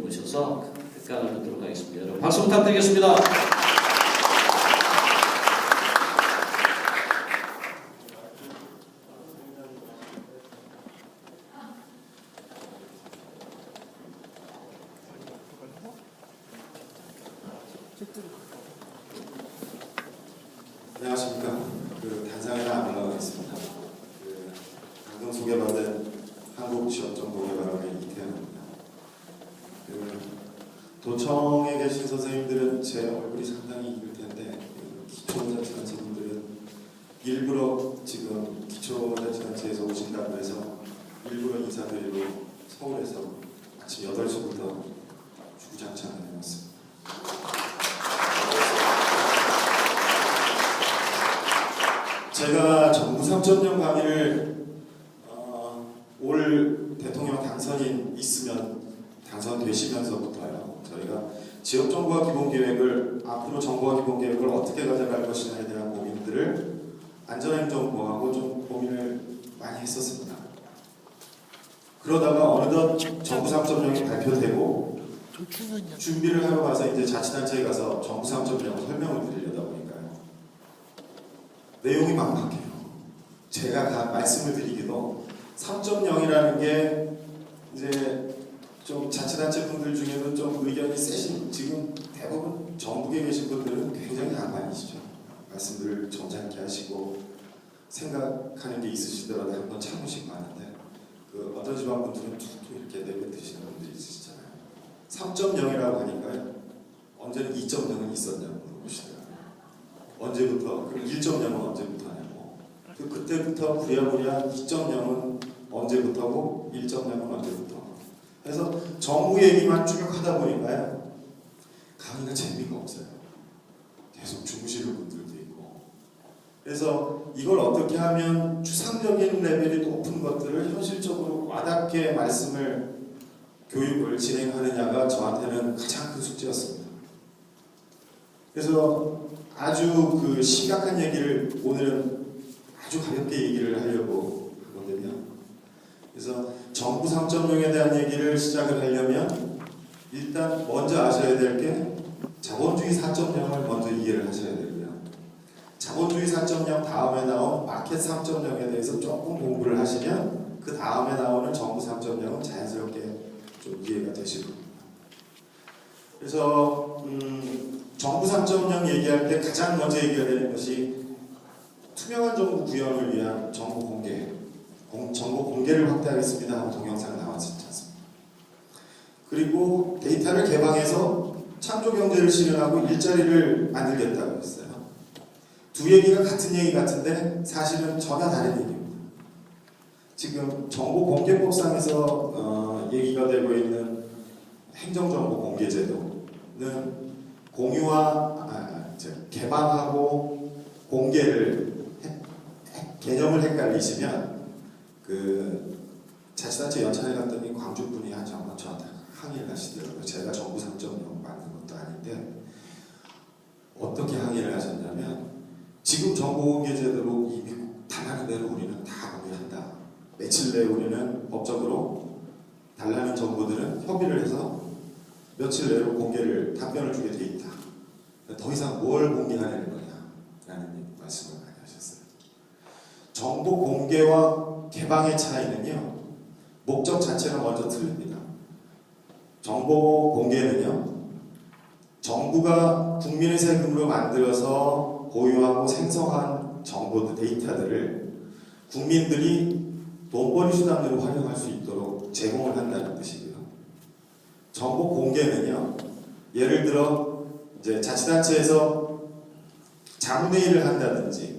모셔서 평가를 듣도록 하겠습니다. 여러분 박수 부탁드리겠습니다. 안녕하십니까. 단상에는 안 올라가겠습니다. 방금 소개받은 한국지역정보개발원의 이태현입니다. 도청에 계신 선생님들은 제 얼굴이 상당히 익을 텐데 기초자치단체분들은 일부러 지금 기초자치단체에서 오신다고 해서 일부러 인사드리고 서울에서 아침 8시부터 주구장창 다녀왔습니다. 제가 정부 3.0 강의를 올 대통령 당선인 있으면 당선되시면서부터요. 저희가 지역정부화 기본계획을 앞으로 정부화 기본계획을 어떻게 가져갈 것이냐에 대한 고민들을 안전행정부하고 좀 고민을 많이 했었습니다. 그러다가 어느덧 정부 3.0이 발표되고 준비를 하러 가서 이제 자치단체에 가서 정부 3.0을 설명을 드리려다 보니까요. 내용이 막막해요. 제가 말씀을 드리기도 3.0이라는 게 이제 좀 자치단체 분들 중에도 좀 의견이 세신 지금 대부분 전국에 계신 분들은 굉장히 양반이시죠. 말씀들을 점잖게 하시고 생각하는 게 있으시더라도 한번 참으시고 하는데 어떤 지방 분들은 툭툭 이렇게 내뱉으시는 분들이 있으시잖아요. 3.0이라고 하니까요. 언제는 2.0은 있었냐고 물어보시더라고요. 언제부터? 그럼 1.0은 언제부터냐고. 그때부터 부랴부랴 2.0은 언제부터고 1.0은 언제부터. 그래서 정부 얘기만 쭉 하다 보니까요. 강의가 재미가 없어요. 계속 주무시는 분들도 있고. 그래서 이걸 어떻게 하면 추상적인 레벨이 높은 것들을 현실적으로 와닿게 교육을 진행하느냐가 저한테는 가장 큰 숙제였습니다. 그래서 아주 심각한 얘기를 오늘은 아주 가볍게 얘기를 하려고 하거든요. 그래서 정부 3.0에 대한 얘기를 시작을 하려면 일단 먼저 아셔야 될 게 자본주의 4.0을 먼저 이해를 하셔야 되고요. 자본주의 4.0 다음에 나온 마켓 3.0에 대해서 조금 공부를 하시면 그 다음에 나오는 정부 3.0은 자연스럽게 좀 이해가 되실 겁니다. 그래서 정부 3.0 얘기할 때 가장 먼저 얘기해야 되는 것이 투명한 정부 구현을 위한 정보 공개, 정보 공개를 확대하겠습니다 하고 동영상 나왔지 않습니까? 그리고 데이터를 개방해서 창조 경제를 실현하고 일자리를 만들겠다고 했어요. 두 얘기가 같은 얘기 같은데 사실은 전혀 다른 얘기입니다. 지금 정보공개법상에서 얘기가 되고 있는 행정정보 공개제도는 개방하고 공개를 개념을 헷갈리시면 자치단체 연찬에 갔더니 광주분이 정말 저한테 항의를 하시더라고요. 제가 정부 3.0 만든 것도 아닌데 어떻게 항의를 하셨냐면 지금 정보공개제도로 이미 달라는 대로 우리는 다 공개한다. 며칠 내에 우리는 법적으로 달라는 정보들은 협의를 해서 며칠 내로 답변을 주게 돼 있다. 더 이상 뭘 공개하려는 거냐 라는 말씀을 많이 하셨어요. 정보 공개와 개방의 차이는요. 목적 자체가 먼저 틀립니다. 정보 공개는요. 정부가 국민의 세금으로 만들어서 보유하고 생성한 정보들, 데이터들을 국민들이 돈벌이 수단으로 활용할 수 있도록 제공을 한다는 뜻이고요. 정보 공개는요. 예를 들어 이제 자치단체에서 자문회의를 한다든지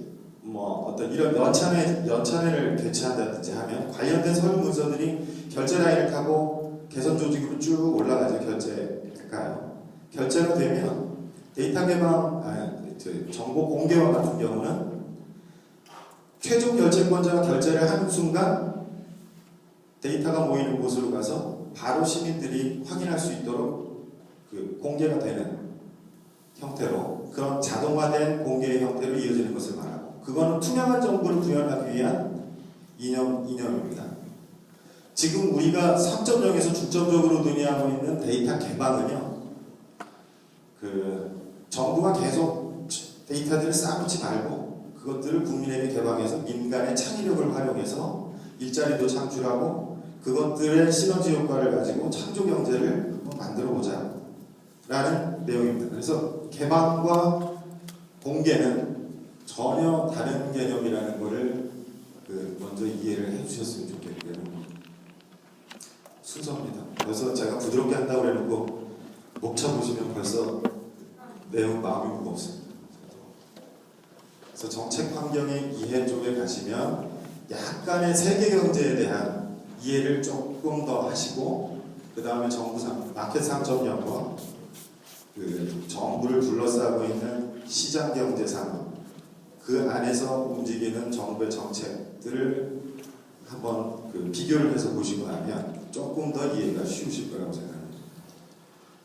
어떤 이런 연찬회를 개최한다든지 하면 관련된 서류 문서들이 결제 라인을 타고 개선 조직으로 쭉 올라가죠. 결제가 되면 데이터 개방, 정보 공개와 같은 경우는 최종 결제권자가 결제를 하는 순간 데이터가 모이는 곳으로 가서 바로 시민들이 확인할 수 있도록 공개가 되는 형태로 그런 자동화된 공개의 형태로 이어지는 것을 말하고 그거는 투명한 정보를 구현하기 위한 이념입니다. 지금 우리가 3.0에서 중점적으로 논의하고 있는 데이터 개방은요, 정부가 계속 데이터들을 쌓아놓지 말고 그것들을 국민에게 개방해서 민간의 창의력을 활용해서 일자리도 창출하고 그것들의 시너지 효과를 가지고 창조 경제를 만들어 보자 라는 내용입니다. 그래서 개방과 공개는 전혀 다른 개념이라는 것을 먼저 이해를 해주셨으면 좋겠고요. 순서입니다. 그래서 제가 부드럽게 한다고 해놓고 목차 보시면 벌써 내용 마음이 무겁습니다. 그래서 정책 환경의 이해 쪽에 가시면 약간의 세계 경제에 대한 이해를 조금 더 하시고 그 다음에 마켓 3.0과 정부를 둘러싸고 있는 시장 경제 상황 그 안에서 움직이는 정부의 정책들을 한번 비교를 해서 보시고 나면 조금 더 이해가 쉬우실 거라고 생각합니다.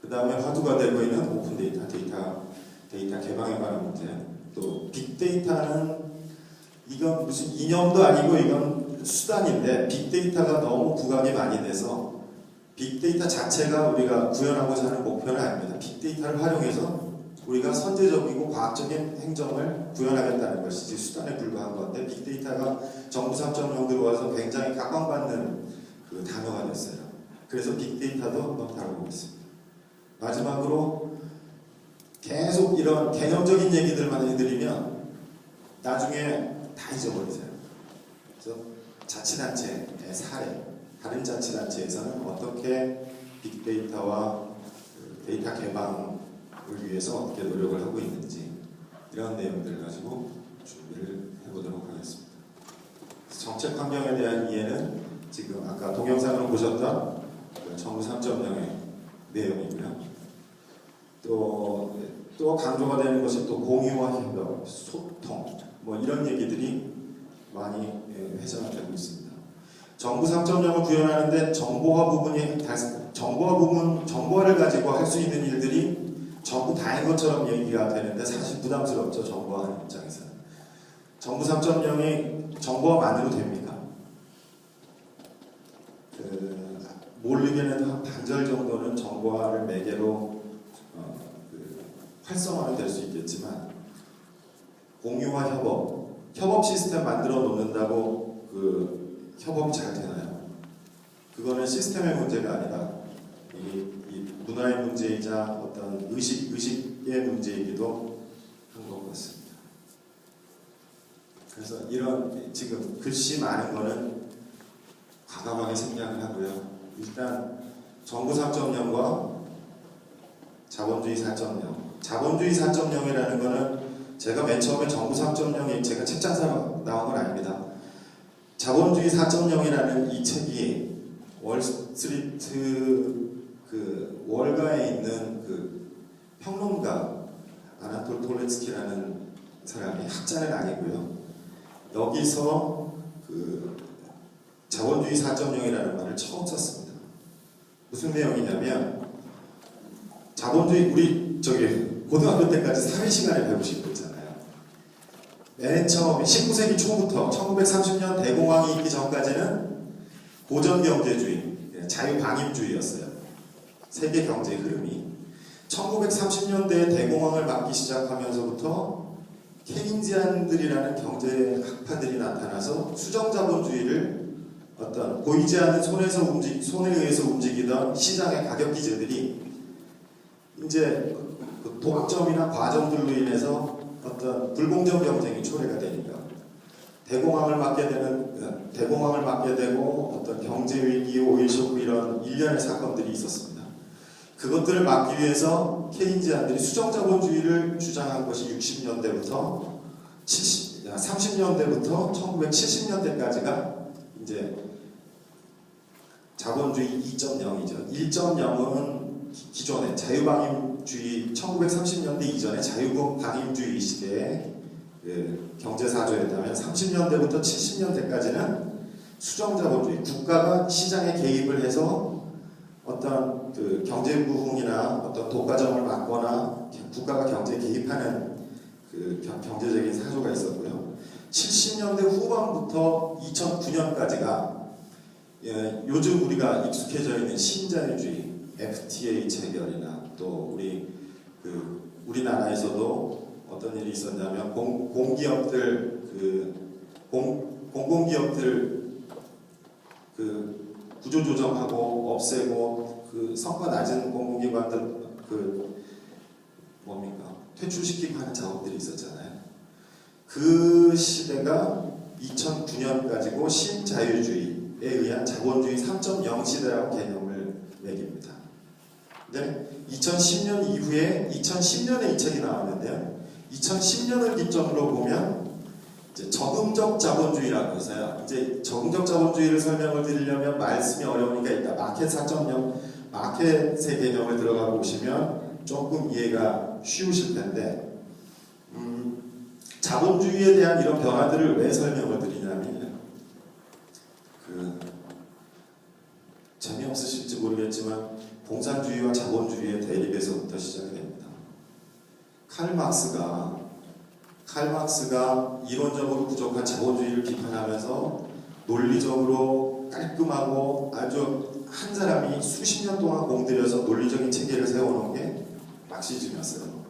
그 다음에 화두가 되고 있는 오픈 데이터 개방에 관한 문제, 또 빅데이터는 이건 무슨 이념도 아니고 이건 수단인데 빅데이터가 너무 부각이 많이 돼서 빅데이터 자체가 우리가 구현하고자 하는 목표는 아닙니다. 빅데이터를 활용해서 우리가 선제적이고 과학적인 행정을 구현하겠다는 것이지 수단에 불과한 건데 빅데이터가 정부 3.0 들어와서 굉장히 각광받는 단어가 됐어요. 그래서 빅데이터도 한번 다뤄보겠습니다. 마지막으로 계속 이런 개념적인 얘기들만 해드리면 나중에 다 잊어버리세요. 그래서 자치단체의 사례, 다른 자치단체에서는 어떻게 빅데이터와 데이터 개방을 위해서 어떻게 노력을 하고 있는지 이런 내용들을 가지고 준비를 해보도록 하겠습니다. 정책 환경에 대한 이해는 지금 아까 동영상으로 보셨던 정부 3.0의 내용이고요. 또 강조가 되는 것이 또 공유와 협력, 소통 뭐 이런 얘기들이 많이 회자가 되고 있습니다. 정부 3.0을 구현하는데 정보화를 가지고 할 수 있는 일들이 전부 다인 것처럼 얘기가 되는데 사실 부담스럽죠. 정보화하는 입장에서는. 정부 3.0이 정보화만으로 됩니까? 모르게는 한 반절 정도는 정보화를 매개로 활성화는 될 수 있겠지만 공유와 협업 시스템 만들어 놓는다고 협업이 잘 되나요? 그거는 시스템의 문제가 아니라 이 문화의 문제이자 어떤 의식의 문제이기도 한 것 같습니다. 그래서 이런 지금 글씨 많은 거는 과감하게 생략을 하고요. 일단 정부 3.0과 자본주의 4.0 자본주의 4.0이라는 거는 제가 맨 처음에 정부 3.0이 제가 책장사로 나온 건 아닙니다. 자본주의 4.0이라는 이 책이 월스트리트 월가에 있는 평론가 아나톨 톨렌스키라는 사람이 학자는 아니고요. 여기서 자본주의 4.0이라는 말을 처음 썼습니다. 무슨 내용이냐면 자본주의 우리 고등학교 때까지 사회 시간에 배우신 거 있잖아요. 맨 처음 19세기 초부터 1930년 대공황이 있기 전까지는 고전경제주의, 자유방임주의였어요. 세계 경제 흐름이 1930년대에 대공황을 맞기 시작하면서부터 케인지안들이라는 경제학파들이 나타나서 수정자본주의를 어떤 보이지 않는 손에 의해서 움직이던 시장의 가격 기제들이 이제 독점이나 과정들로 인해서 어떤 불공정 경쟁이 초래가 되니까 대공황을 맞게 되고 어떤 경제 위기, 오일 쇼크 이런 일련의 사건들이 있었습니다. 그것들을 막기 위해서 케인지안들이 수정자본주의를 주장한 것이 60년대부터 30년대부터 1970년대까지가 이제 자본주의 2.0이죠. 1.0은 기존의 자유방임주의 1930년대 이전의 자유방임주의 시대의 경제사조였다면 30년대부터 70년대까지는 수정자본주의, 국가가 시장에 개입을 해서 어떤 경제 부흥이나 어떤 독과점을 막거나 국가가 경제에 개입하는 경제적인 사조가 있었고요. 70년대 후반부터 2009년까지가 요즘 우리가 익숙해져 있는 신자유주의, FTA 체결이나 또 우리나라에서도 어떤 일이 있었냐면 공기업들 공공기업들 구조조정하고 없애고 성과 낮은 공공기관들 퇴출시키고 하는 작업들이 있었잖아요. 그 시대가 2009년까지고 신자유주의에 의한 자본주의 3.0 시대라고 개념을 매깁니다. 근데 2010년 이후에 2010년에 이 책이 나왔는데요. 2010년을 기점으로 보면 이제 적응적 자본주의라고 해서요. 이제 적응적 자본주의를 설명을 드리려면 말씀이 어려우니까 일단 마켓 4.0 마켓의 개념을 들어가 보시면 조금 이해가 쉬우실 텐데 자본주의에 대한 이런 변화들을 왜 설명을 드리냐면 재미없으실지 모르겠지만 공산주의와 자본주의의 대립에서부터 시작이 됩니다. 칼 막스가 이론적으로 부족한 자본주의를 비판하면서 논리적으로 깔끔하고 아주 한 사람이 수십 년 동안 공들여서 논리적인 체계를 세워놓은 게 막시즘이었어요.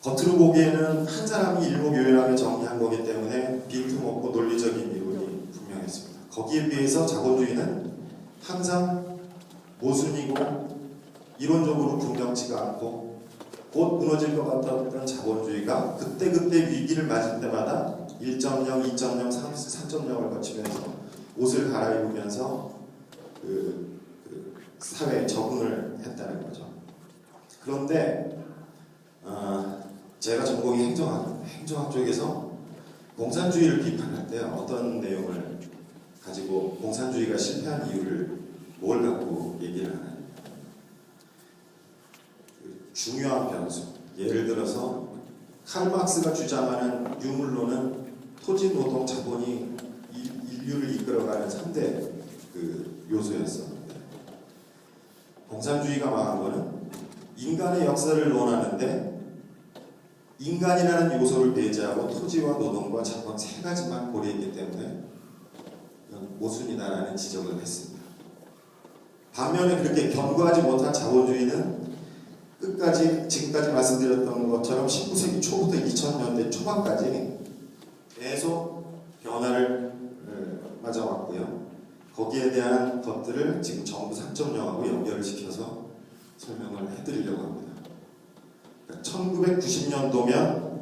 겉으로 보기에는 한 사람이 일목요연하게 정리한 거기 때문에 빈틈없고 논리적인 이론이 분명했습니다. 거기에 비해서 자본주의는 항상 모순이고 이론적으로 분명치가 않고 곧 무너질 것 같았던 자본주의가 그때그때 위기를 맞을 때마다 1.0, 2.0, 3.0을 거치면서 옷을 갈아입으면서 사회에 적응을 했다는 거죠. 그런데 제가 전공이 행정학 쪽에서 공산주의를 비판할 때 어떤 내용을 가지고 공산주의가 실패한 이유를 뭘 갖고 얘기를 하나요? 중요한 변수. 예를 들어서 칼 막스가 주장하는 유물론은 토지, 노동, 자본이 인류를 이끌어가는 3대 요소였었는데 공산주의가 망한 거는 인간의 역사를 논하는데 인간이라는 요소를 배제하고 토지와 노동과 자본 세 가지만 고려했기 때문에 모순이다라는 지적을 했습니다. 반면에 그렇게 견고하지 못한 자본주의는 끝까지 지금까지 말씀드렸던 것처럼 19세기 초부터 2000년대 초반까지 계속 변화를 맞아왔고요. 거기에 대한 것들을 지금 정부 3.0하고 연결을 시켜서 설명을 해드리려고 합니다. 1990년도면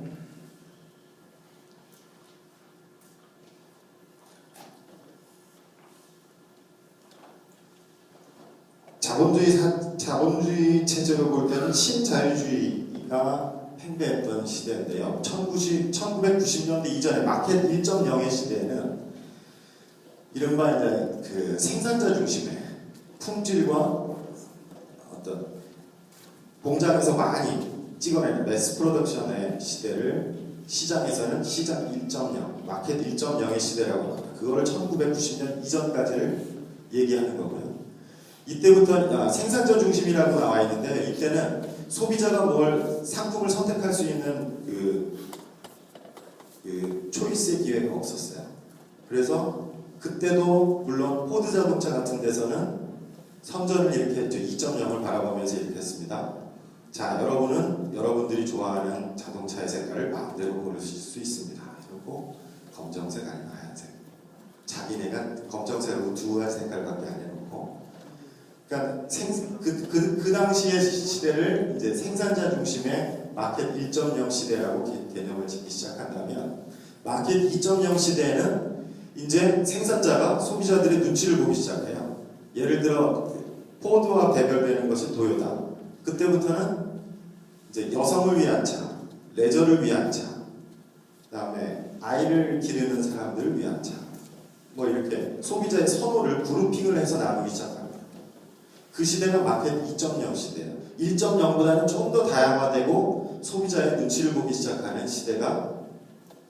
자본주의 체제로 볼 때는 신자유주의가 팽배했던 시대인데요. 1990년대 이전에 마켓 1.0의 시대에는 이른바 이제 생산자 중심의 품질과 어떤 공장에서 많이 찍어내는 매스 프로덕션의 시대를 시장에서는 시장 1.0, 마켓 1.0의 시대라고 합니다. 그거를 1990년 이전까지를 얘기하는 거고요. 이때부터 생산자 중심이라고 나와 있는데 이때는 소비자가 뭘 상품을 선택할 수 있는 초이스의 기회가 없었어요. 그래서 그때도 물론 포드 자동차 같은 데서는 선전을 이렇게 했죠. 2.0을 바라보면서 이렇게 했습니다. 자, 여러분들이 좋아하는 자동차의 색깔을 마음대로 고르실 수 있습니다. 그리고 검정색 아니면 하얀색. 자기네가 검정색하고 두 가지 색깔밖에 안 해놓고, 그러니까 그 당시의 시대를 이제 생산자 중심의 마켓 1.0 시대라고 개념을 짓기 시작한다면, 마켓 2.0 시대에는 이제 생산자가 소비자들의 눈치를 보기 시작해요. 예를 들어 포드와 대별되는 것이 도요타. 그때부터는 이제 여성을 위한 차, 레저를 위한 차, 그다음에 아이를 기르는 사람들을 위한 차, 뭐 이렇게 소비자의 선호를 그룹핑을 해서 나누기 시작합니다. 그 시대가 마켓 2.0 시대예요. 1.0보다는 좀 더 다양화되고 소비자의 눈치를 보기 시작하는 시대가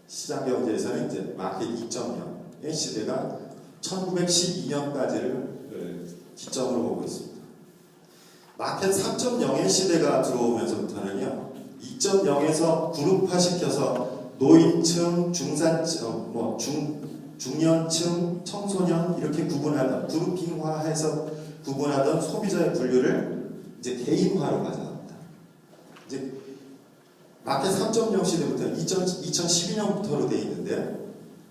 시장 경제에서는 이제 마켓 2.0의 시대가 1912년까지를 기점으로 보고 있습니다. 마켓 3.0의 시대가 들어오면서부터는요, 2.0에서 그룹화시켜서 노인층, 중산층, 중년층, 청소년 이렇게 구분하던 그룹핑화해서 구분하던 소비자의 분류를 이제 개인화로 가져갑니다. 이제 마켓 3.0 시대부터 2012년부터로 돼 있는데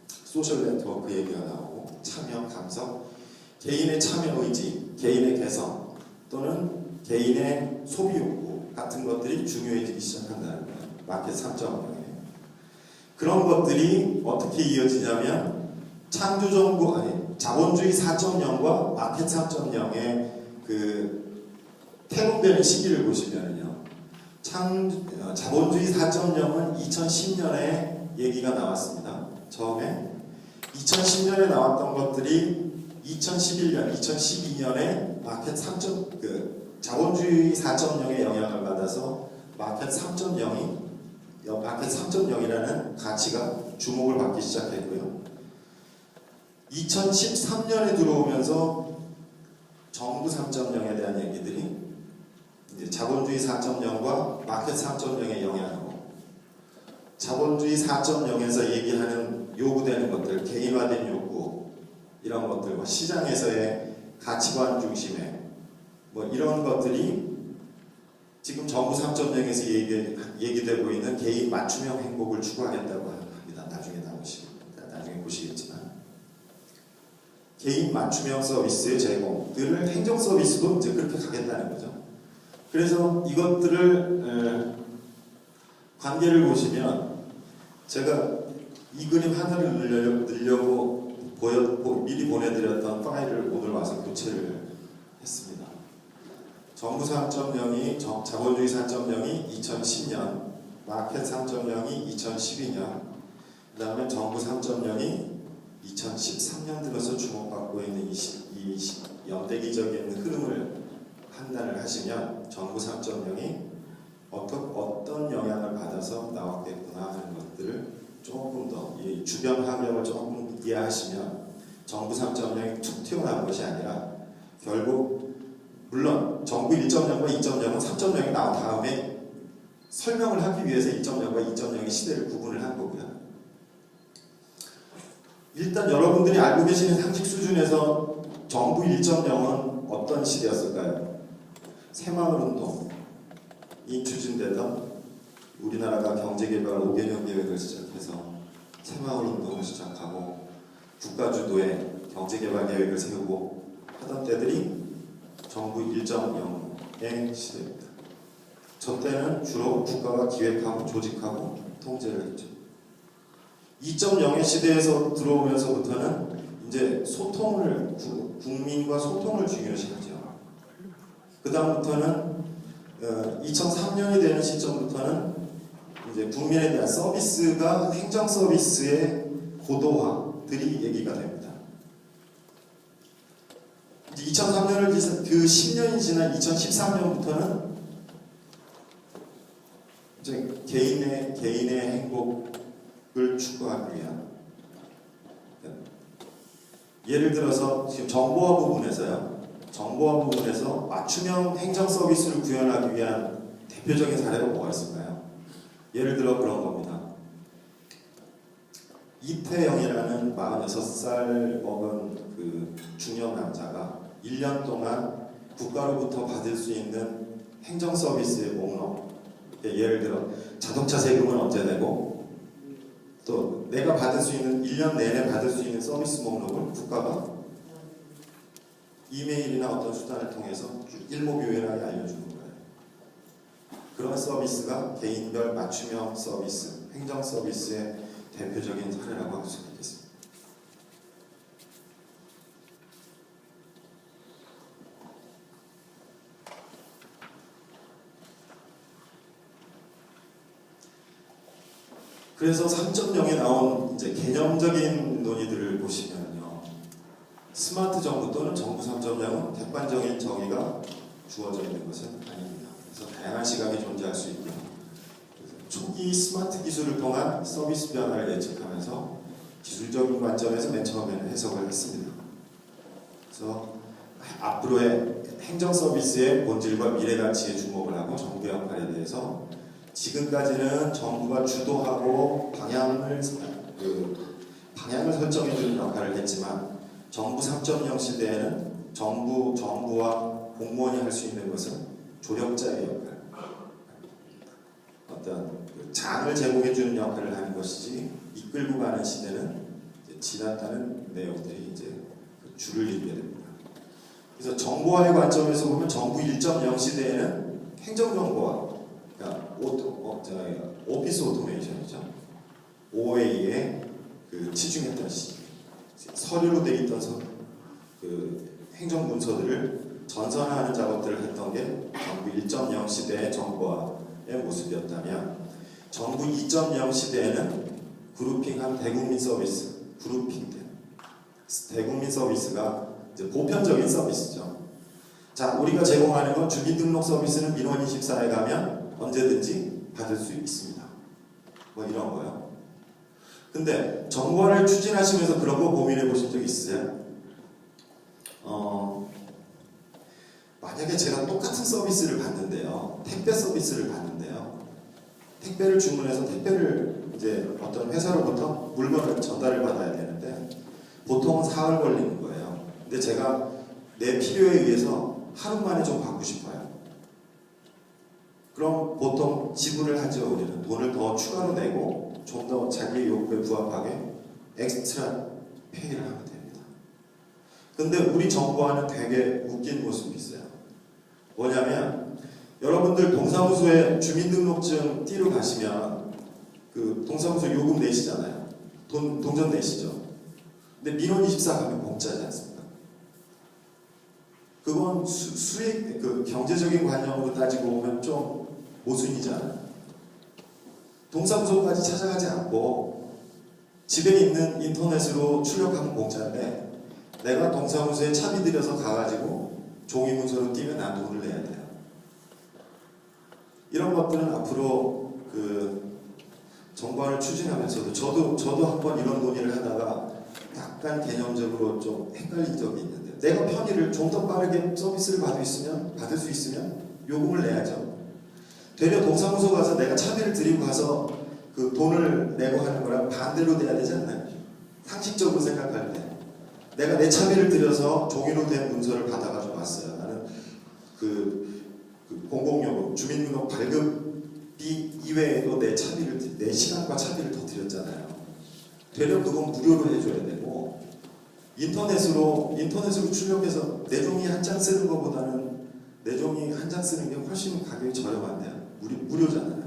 소셜 네트워크 얘기가 나오고 참여, 감성, 개인의 참여 의지, 개인의 개성 또는 개인의 소비 욕구 같은 것들이 중요해지기 시작한다는 거예요. 마켓 3.0에. 그런 것들이 어떻게 이어지냐면 자본주의 4.0과 마켓 3.0의 그 태동되는 시기를 보시면요. 자본주의 4.0은 2010년에 얘기가 나왔습니다. 처음에 2010년에 나왔던 것들이 2011년, 2012년에 마켓 3.0, 자본주의 4.0의 영향을 받아서 마켓 3.0이라는 가치가 주목을 받기 시작했고요. 2013년에 들어오면서 정부 3.0에 대한 얘기들이 이제 자본주의 4.0과 마켓 3.0의 영향으로 자본주의 4.0에서 얘기하는 요구되는 것들, 개인화된 요구 이런 것들과 시장에서의 가치관 중심의 뭐 이런 것들이 지금 정부 3.0에서 얘기되고 있는 개인 맞춤형 행복을 추구하겠다고 합니다. 나중에 보시겠지만 개인 맞춤형 서비스의 제공들을 행정 서비스도 이제 그렇게 가겠다는 거죠. 그래서 이것들을 관계를 보시면 제가 이 그림 하나를 넣으려고 미리 보내드렸던 파일을 오늘 와서 교체를 했습니다. 정부 3.0이 자본주의 4.0이 2010년, 마켓 3.0이 2012년, 그 다음에 정부 3.0이 2013년 들어서 주목받고 있는 이 연대기적인 흐름을 판단을 하시면 정부 3.0이 어떤 영향을 받아서 나왔겠구나 하는 것들을 조금 더 이 주변 환경을 조금 이해하시면 정부 3.0이 툭 튀어나온 것이 아니라 결국 물론 정부 1.0과 2.0은 3.0이 나온 다음에 설명을 하기 위해서 1.0과 2.0의 시대를 구분을 한 거고요. 일단 여러분들이 알고 계시는 상식 수준에서 정부 1.0은 어떤 시대였을까요? 새마을운동이 추진되던 우리나라가 경제개발 5개년 계획을 시작해서 새마을운동을 시작하고 국가주도의 경제개발 계획을 세우고 하던 때들이 정부 1.0의 시대입니다. 저 때는 주로 국가가 기획하고 조직하고 통제를 했죠. 2.0의 시대에서 들어오면서부터는 이제 국민과 소통을 중요시하죠. 그 다음부터는 2003년이 되는 시점부터는 이제 국민에 대한 서비스가 행정 서비스의 고도화들이 얘기가 됩니다. 2003년을 그 10년이 지난 2013년부터는 이제 개인의 행복을 추구하기 위한 예를 들어서 지금 정보화 부분에서 맞춤형 행정 서비스를 구현하기 위한 대표적인 사례가 뭐가 있을까요? 예를 들어 그런 겁니다. 이태영이라는 46살 먹은 그 중년 남자가 1년 동안 국가로부터 받을 수 있는 행정 서비스의 목록, 예를 들어 자동차 세금은 언제 내고 또 내가 받을 수 있는 1년 내내 받을 수 있는 서비스 목록을 국가가 이메일이나 어떤 수단을 통해서 일목요연하게 알려주는 거예요. 그런 서비스가 개인별 맞춤형 서비스, 행정 서비스의 대표적인 사례라고 할 수 있겠습니다. 그래서 3.0에 나온 이제 개념적인 논의들을 보시면요, 스마트 정부 또는 정부 3.0은 객관적인 정의가 주어져 있는 것은 아닙니다. 그래서 다양한 시각이 존재할 수 있고요. 초기 스마트 기술을 통한 서비스 변화를 예측하면서 기술적인 관점에서 맨 처음에는 해석을 했습니다. 그래서 앞으로의 행정 서비스의 본질과 미래 가치에 주목을 하고 정부 역할에 대해서 방향을 설정해주는 역할을 했지만 정부 3.0 시대에는 정부와 공무원이 할 수 있는 것은 조력자의 역할, 어떤 그 장을 제공해주는 역할을 하는 것이지 이끌고 가는 시대는 이제 지났다는 내용들이 이제 그 줄을 잇게 됩니다. 그래서 정보화의 관점에서 보면 정부 1.0 시대에는 행정정보화, 그러니까 오피스 오토메이션이죠. OA에 그 치중했던 시기, 서류로 되어 있던 그 행정문서들을 전산화하는 작업들을 했던 게 정부 1.0 시대의 정보화의 모습이었다면 정부 2.0 시대에는 그룹핑한 대국민 서비스, 그룹핑된 대국민 서비스가 이제 보편적인 서비스죠. 자, 우리가 제공하는 건 주민등록 서비스는 민원24에 가면 언제든지 받을 수 있습니다. 뭐 이런 거요. 근데 정보화를 추진하시면서 그런 거 고민해 보신 적 있으세요? 만약에 제가 똑같은 서비스를 받는데요, 택배 서비스를 받는데요, 택배를 주문해서 택배를 이제 어떤 회사로부터 물건을 전달을 받아야 되는데 보통은 사흘 걸리는 거예요. 근데 제가 내 필요에 의해서 하루 만에 좀 받고 싶어요. 그럼 보통 지불을 하죠. 우리는 돈을 더 추가로 내고 좀 더 자기의 요구에 부합하게 엑스트라 페이를 하면 됩니다. 근데 우리 정부와는 되게 웃긴 모습이 있어요. 뭐냐면 여러분들 동사무소에 주민등록증 띄러 가시면 그 동사무소 요금 내시잖아요. 동전 내시죠. 근데 민원24 가면 공짜지 않습니까? 그건 수익, 그 경제적인 관념으로 따지고 보면 좀 모순이잖아요. 동사무소까지 찾아가지 않고 집에 있는 인터넷으로 출력하면 공짜인데 내가 동사무소에 차비 들여서 가가지고 종이 문서로 띄면 난 돈을 내야 돼요. 이런 것들은 앞으로 그 정부화를 추진하면서도 저도 한번 이런 논의를 하다가 약간 개념적으로 좀 헷갈린 적이 있는데 내가 편의를 좀 더 빠르게 서비스를 받을 수 있으면 요금을 내야죠. 되려 동사무소 가서 내가 차비를 드리고 가서 그 돈을 내고 하는 거랑 반대로 돼야 되지 않나요? 상식적으로 생각할 때 내가 내 차비를 들여서 종이로 된 문서를 받아가지고 왔어요. 나는 그 공공요금, 주민등록 발급비 이외에도 내 시간과 차비를 더 드렸잖아요. 되려 그건 무료로 해줘야 되고 인터넷으로 출력해서 내 종이 한 장 쓰는 것보다는 내 종이 한 장 쓰는 게 훨씬 가격이 저렴한데요. 무료잖아요.